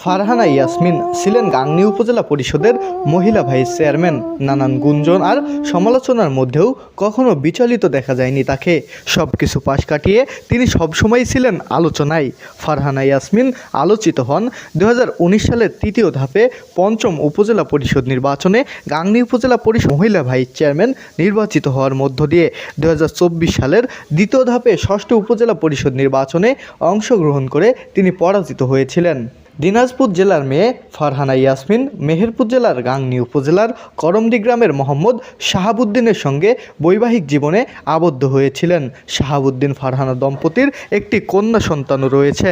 ফারহানা ইয়াসমিন ছিলেন গাংনী উপজেলা পরিষদের মহিলা ভাইস চেয়ারম্যান। নানান গুঞ্জন আর সমালোচনার মধ্যেও কখনো বিচলিত দেখা যায়নি তাকে। সব কিছু পাশ কাটিয়ে তিনি সবসময় ছিলেন আলোচনায়। ফারহানা ইয়াসমিন আলোচিত হন 2019 সালের তৃতীয় ধাপে পঞ্চম উপজেলা পরিষদ নির্বাচনে গাংনী উপজেলা পরিষদ মহিলা ভাইস চেয়ারম্যান নির্বাচিত হওয়ার মধ্য দিয়ে। 2024 সালের দ্বিতীয় ধাপে ষষ্ঠ উপজেলা পরিষদ নির্বাচনে অংশগ্রহণ করে তিনি পরাজিত হয়েছিলেন। দিনাজপুর জেলার মেয়ে ফারহানা ইয়াসমিন মেহেরপুর জেলার গাংনী উপজেলার করমদি গ্রামের মোহাম্মদ শাহাবুদ্দিনের সঙ্গে বৈবাহিক জীবনে আবদ্ধ হয়েছিলেন। শাহাবুদ্দিন ফারহানা দম্পতির একটি কন্যা সন্তানও রয়েছে।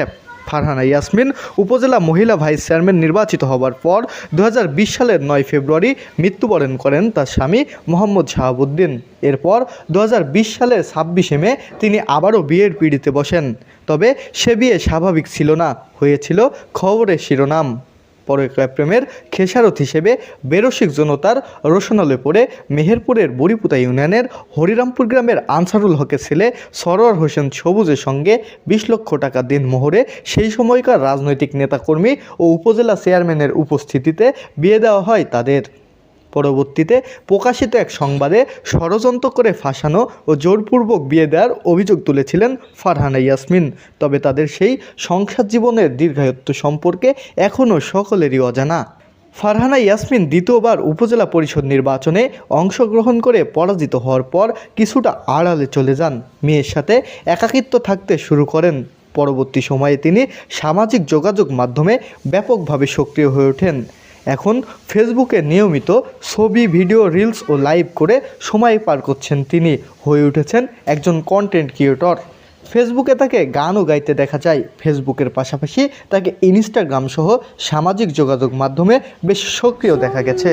ফারহানা ইয়াসমিন উপজেলা মহিলা ভাইস চেয়ারম্যান নির্বাচিত হওয়ার পর 2020 সালের 9 ফেব্রুয়ারি মৃত্যুবরণ করেন তার স্বামী মোহাম্মদ শাহাবুদ্দিন। এরপর 2020 সালের 26 মে তিনি আবারও বিয়ের পিঁড়িতে বসেন। তবে সে বিয়ে স্বাভাবিক ছিল না, হয়েছিল খবরের শিরোনাম। পরকীয়া প্রেমের খেসারত হিসেবে বেরসিক জনতার রোশনালে পড়ে মেহেরপুরের বড়িপুতা ইউনিয়নের হরিরামপুর গ্রামের আনসারুল হকের ছেলে সরোয়ার হোসেন সবুজের সঙ্গে 20 লক্ষ টাকা দিনমোহরে সেই সময়কার রাজনৈতিক নেতাকর্মী ও উপজেলা চেয়ারম্যানের উপস্থিতিতে বিয়ে দেওয়া হয় তাদের। পরবর্তীতে প্রকাশিত এক সংবাদে ষড়যন্ত্র করে ফাঁসানো ও জোরপূর্বক বিয়ে দেওয়ার অভিযোগ তুলেছিলেন ফারহানা ইয়াসমিন। তবে তাদের সেই সংসার জীবনের দীর্ঘায়িত্ব সম্পর্কে এখনও সকলেরই অজানা। ফারহানা ইয়াসমিন দ্বিতীয়বার উপজেলা পরিষদ নির্বাচনে অংশগ্রহণ করে পরাজিত হওয়ার পর কিছুটা আড়ালে চলে যান। মেয়ের সাথে একাকিত্ব থাকতে শুরু করেন। পরবর্তী সময়ে তিনি সামাজিক যোগাযোগ মাধ্যমে ব্যাপকভাবে সক্রিয় হয়ে ওঠেন। এখন ফেসবুকে নিয়মিত ছবি, ভিডিও, রিলস ও লাইভ করে সময় পার করছেন তিনি। হয়ে উঠেছেন একজন কন্টেন্ট ক্রিয়েটর। ফেসবুকে তাকে গানও গাইতে দেখা যায়। ফেসবুকের পাশাপাশি তাকে ইনস্টাগ্রাম সহ সামাজিক যোগাযোগ মাধ্যমে বেশ সক্রিয় দেখা গেছে।